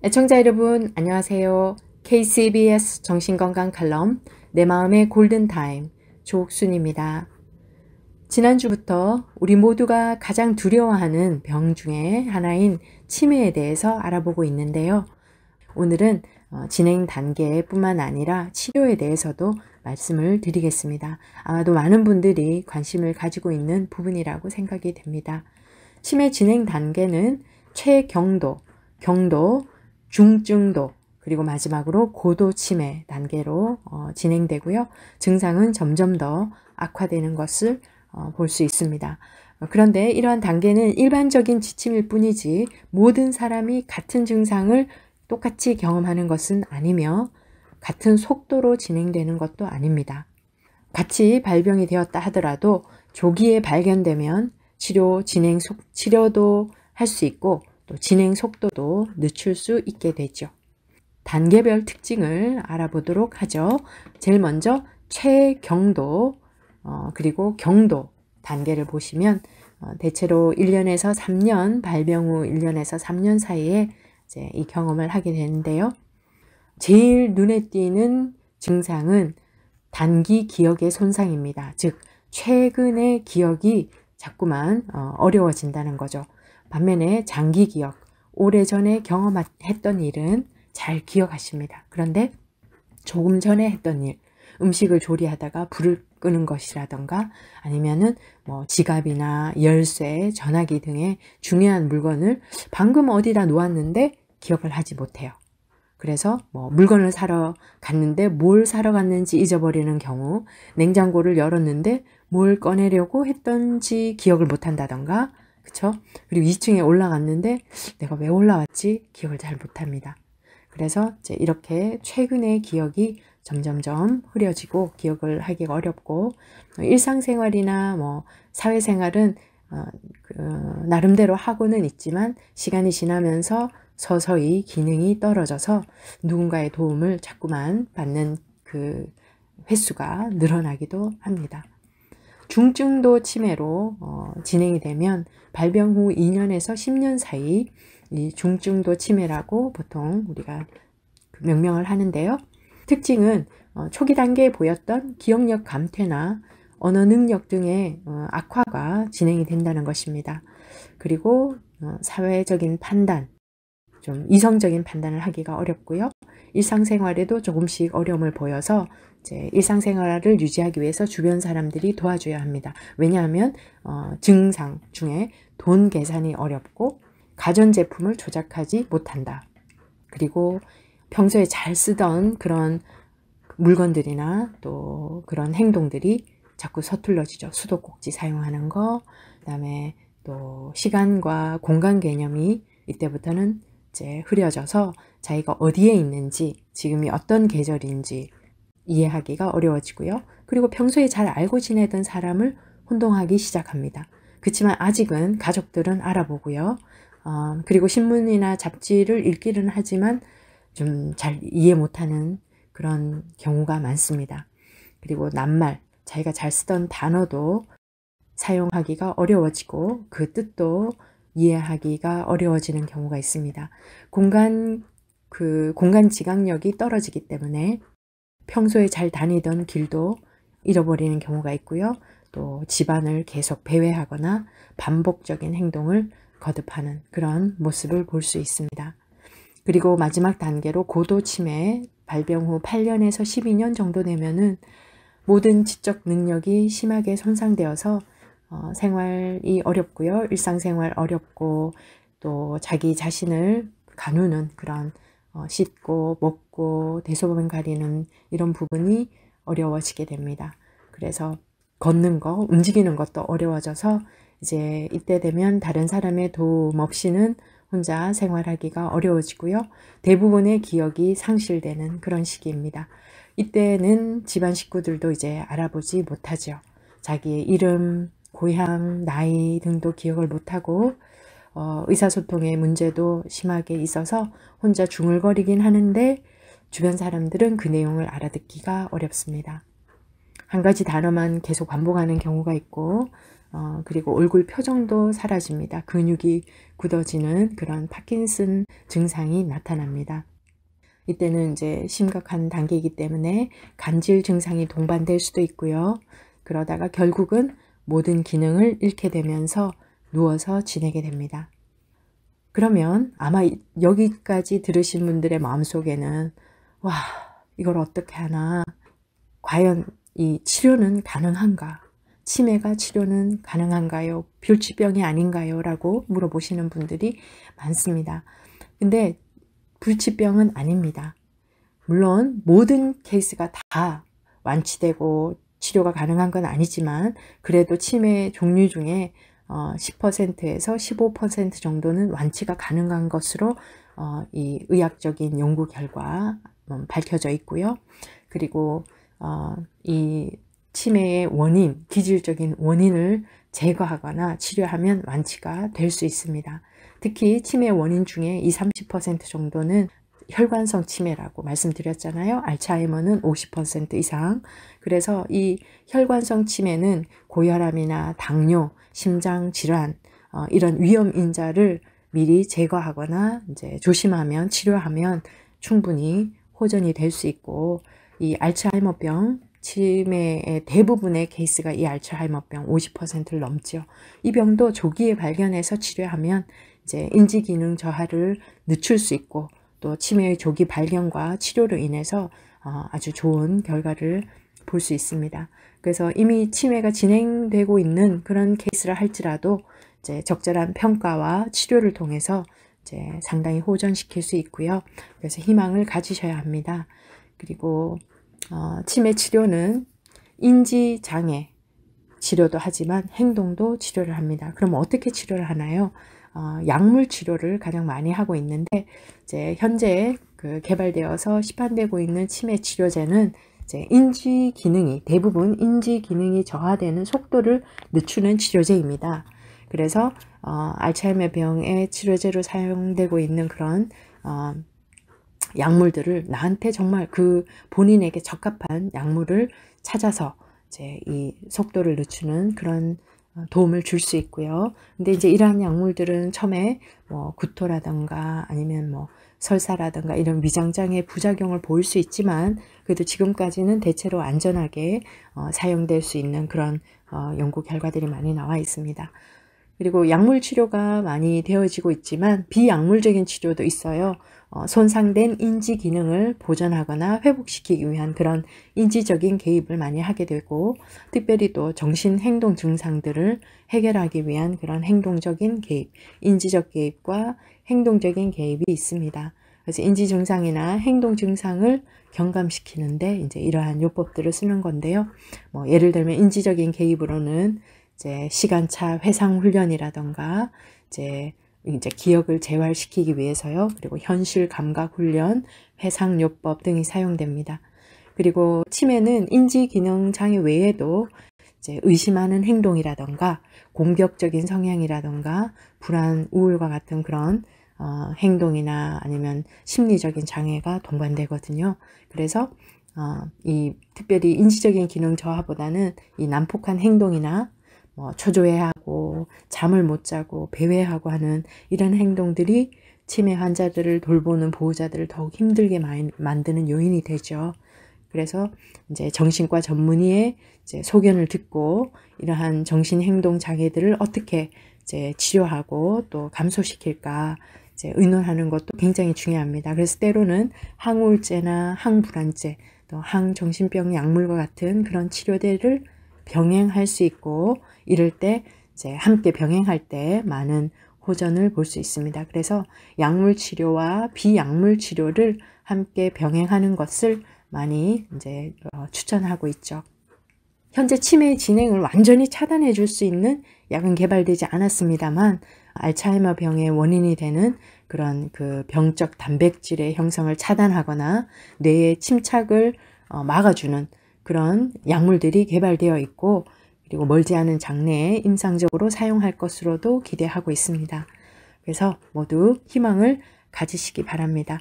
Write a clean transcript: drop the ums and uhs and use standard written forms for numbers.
애청자 여러분 안녕하세요. KCBS 정신건강 칼럼 내 마음의 골든타임 조옥순입니다. 지난주부터 우리 모두가 가장 두려워하는 병 중에 하나인 치매에 대해서 알아보고 있는데요. 오늘은 진행 단계뿐만 아니라 치료에 대해서도 말씀을 드리겠습니다. 아마도 많은 분들이 관심을 가지고 있는 부분이라고 생각이 됩니다. 치매 진행 단계는 최경도, 경도, 중증도, 그리고 마지막으로 고도 치매 단계로 진행되고요. 증상은 점점 더 악화되는 것을 볼 수 있습니다. 그런데 이러한 단계는 일반적인 지침일 뿐이지 모든 사람이 같은 증상을 똑같이 경험하는 것은 아니며 같은 속도로 진행되는 것도 아닙니다. 같이 발병이 되었다 하더라도 조기에 발견되면 치료도 할 수 있고 또 진행 속도도 늦출 수 있게 되죠. 단계별 특징을 알아보도록 하죠. 제일 먼저 최경도 그리고 경도 단계를 보시면 대체로 1년에서 3년, 발병 후 1년에서 3년 사이에 이제 이 경험을 하게 되는데요. 제일 눈에 띄는 증상은 단기 기억의 손상입니다. 즉 최근의 기억이 자꾸만 어려워진다는 거죠. 반면에 장기 기억, 오래전에 경험했던 일은 잘 기억하십니다. 그런데 조금 전에 했던 일, 음식을 조리하다가 불을 끄는 것이라던가 아니면은 지갑이나 열쇠, 전화기 등의 중요한 물건을 방금 어디다 놓았는데 기억을 하지 못해요. 그래서 물건을 사러 갔는데 뭘 사러 갔는지 잊어버리는 경우, 냉장고를 열었는데 뭘 꺼내려고 했던지 기억을 못한다던가, 그쵸? 그리고 2층에 올라갔는데 내가 왜 올라왔지? 기억을 잘 못합니다. 그래서 이제 이렇게 최근의 기억이 점점점 흐려지고 기억을 하기가 어렵고, 일상생활이나 사회생활은 나름대로 하고는 있지만 시간이 지나면서 서서히 기능이 떨어져서 누군가의 도움을 자꾸만 받는 그 횟수가 늘어나기도 합니다. 중증도 치매로 진행이 되면 발병 후 2년에서 10년 사이 이 중증도 치매라고 보통 우리가 명명을 하는데요. 특징은 초기 단계에 보였던 기억력 감퇴나 언어 능력 등의 악화가 진행이 된다는 것입니다. 그리고 사회적인 판단, 좀 이성적인 판단을 하기가 어렵고요. 일상생활에도 조금씩 어려움을 보여서 이제 일상생활을 유지하기 위해서 주변 사람들이 도와줘야 합니다. 왜냐하면 증상 중에 돈 계산이 어렵고 가전제품을 조작하지 못한다. 그리고 평소에 잘 쓰던 그런 물건들이나 또 그런 행동들이 자꾸 서툴러지죠. 수도꼭지 사용하는 거, 그다음에 또 시간과 공간 개념이 이때부터는 이제 흐려져서 자기가 어디에 있는지, 지금이 어떤 계절인지 이해하기가 어려워지고요. 그리고 평소에 잘 알고 지내던 사람을 혼동하기 시작합니다. 그렇지만 아직은 가족들은 알아보고요. 그리고 신문이나 잡지를 읽기는 하지만 좀 잘 이해 못하는 그런 경우가 많습니다. 그리고 낱말, 자기가 잘 쓰던 단어도 사용하기가 어려워지고 그 뜻도 이해하기가 어려워지는 경우가 있습니다. 공간 지각력이 떨어지기 때문에 평소에 잘 다니던 길도 잃어버리는 경우가 있고요. 또 집안을 계속 배회하거나 반복적인 행동을 거듭하는 그런 모습을 볼 수 있습니다. 그리고 마지막 단계로 고도 치매, 발병 후 8년에서 12년 정도 되면은 모든 지적 능력이 심하게 손상되어서 생활이 어렵고요. 일상생활 어렵고 또 자기 자신을 가누는 그런 씻고 먹고 대소변 가리는 이런 부분이 어려워지게 됩니다. 그래서 걷는 거, 움직이는 것도 어려워져서 이제 이때 되면 다른 사람의 도움 없이는 혼자 생활하기가 어려워지고요. 대부분의 기억이 상실되는 그런 시기입니다. 이때는 집안 식구들도 이제 알아보지 못하죠. 자기의 이름, 고향, 나이 등도 기억을 못하고 의사소통의 문제도 심하게 있어서 혼자 중얼거리긴 하는데 주변 사람들은 그 내용을 알아듣기가 어렵습니다. 한 가지 단어만 계속 반복하는 경우가 있고 그리고 얼굴 표정도 사라집니다. 근육이 굳어지는 그런 파킨슨 증상이 나타납니다. 이때는 이제 심각한 단계이기 때문에 간질 증상이 동반될 수도 있고요. 그러다가 결국은 모든 기능을 잃게 되면서 누워서 지내게 됩니다. 그러면 아마 여기까지 들으신 분들의 마음속에는 와, 이걸 어떻게 하나? 과연 이 치료는 가능한가? 치매가 치료는 가능한가요? 불치병이 아닌가요? 라고 물어보시는 분들이 많습니다. 근데 불치병은 아닙니다. 물론 모든 케이스가 다 완치되고 치료가 가능한 건 아니지만 그래도 치매 종류 중에 10%에서 15% 정도는 완치가 가능한 것으로 이 의학적인 연구 결과 밝혀져 있고요. 그리고 이 치매의 원인, 기질적인 원인을 제거하거나 치료하면 완치가 될 수 있습니다. 특히 치매 원인 중에 20-30% 정도는 혈관성 치매라고 말씀드렸잖아요. 알츠하이머는 50% 이상. 그래서 이 혈관성 치매는 고혈압이나 당뇨, 심장 질환, 이런 위험 인자를 미리 제거하거나 이제 조심하면 치료하면 충분히 호전이 될 수 있고, 이 알츠하이머병 치매의 대부분의 케이스가 이 알츠하이머병 50%를 넘죠. 이 병도 조기에 발견해서 치료하면 이제 인지기능 저하를 늦출 수 있고 또 치매의 조기 발견과 치료로 인해서 아주 좋은 결과를 볼 수 있습니다. 그래서 이미 치매가 진행되고 있는 그런 케이스를 할지라도 이제 적절한 평가와 치료를 통해서 이제 상당히 호전시킬 수 있고요. 그래서 희망을 가지셔야 합니다. 그리고 치매 치료는 인지장애 치료도 하지만 행동도 치료를 합니다. 그럼 어떻게 치료를 하나요? 약물 치료를 가장 많이 하고 있는데 이제 현재 개발되어서 시판되고 있는 치매 치료제는 이제 인지 기능이 대부분 인지 기능이 저하되는 속도를 늦추는 치료제입니다. 그래서 알츠하이머 병의 치료제로 사용되고 있는 그런 약물들을 나한테 정말 그 본인에게 적합한 약물을 찾아서 이제 이 속도를 늦추는 그런 도움을 줄 수 있고요. 근데 이제 이러한 약물들은 처음에 뭐 구토라든가 아니면 뭐 설사라든가 이런 위장장애 부작용을 보일 수 있지만 그래도 지금까지는 대체로 안전하게 사용될 수 있는 그런 연구 결과들이 많이 나와 있습니다. 그리고 약물 치료가 많이 되어지고 있지만 비약물적인 치료도 있어요. 손상된 인지 기능을 보존하거나 회복시키기 위한 그런 인지적인 개입을 많이 하게 되고 특별히 또 정신행동 증상들을 해결하기 위한 그런 행동적인 개입, 인지적 개입과 행동적인 개입이 있습니다. 그래서 인지 증상이나 행동 증상을 경감시키는데 이제 이러한 요법들을 쓰는 건데요. 뭐 예를 들면 인지적인 개입으로는 이제 시간차 회상 훈련이라던가 이제 기억을 재활시키기 위해서요. 그리고 현실 감각 훈련, 회상요법 등이 사용됩니다. 그리고 치매는 인지 기능 장애 외에도 이제 의심하는 행동이라던가 공격적인 성향이라던가 불안, 우울과 같은 그런 행동이나 아니면 심리적인 장애가 동반되거든요. 그래서 특별히 인지적인 기능 저하보다는 이 난폭한 행동이나 초조해하고 잠을 못 자고 배회하고 하는 이런 행동들이 치매 환자들을 돌보는 보호자들을 더욱 힘들게 만드는 요인이 되죠. 그래서 이제 정신과 전문의의 이제 소견을 듣고 이러한 정신행동 장애들을 어떻게 이제 치료하고 또 감소시킬까 이제 의논하는 것도 굉장히 중요합니다. 그래서 때로는 항우울제나 항불안제 또 항정신병 약물과 같은 그런 치료제를 병행할 수 있고 이럴 때 이제 함께 병행할 때 많은 호전을 볼 수 있습니다. 그래서 약물 치료와 비약물 치료를 함께 병행하는 것을 많이 이제 추천하고 있죠. 현재 치매의 진행을 완전히 차단해 줄 수 있는 약은 개발되지 않았습니다만 알츠하이머 병의 원인이 되는 그런 그 병적 단백질의 형성을 차단하거나 뇌의 침착을 막아주는 그런 약물들이 개발되어 있고 그리고 멀지 않은 장래에 임상적으로 사용할 것으로도 기대하고 있습니다. 그래서 모두 희망을 가지시기 바랍니다.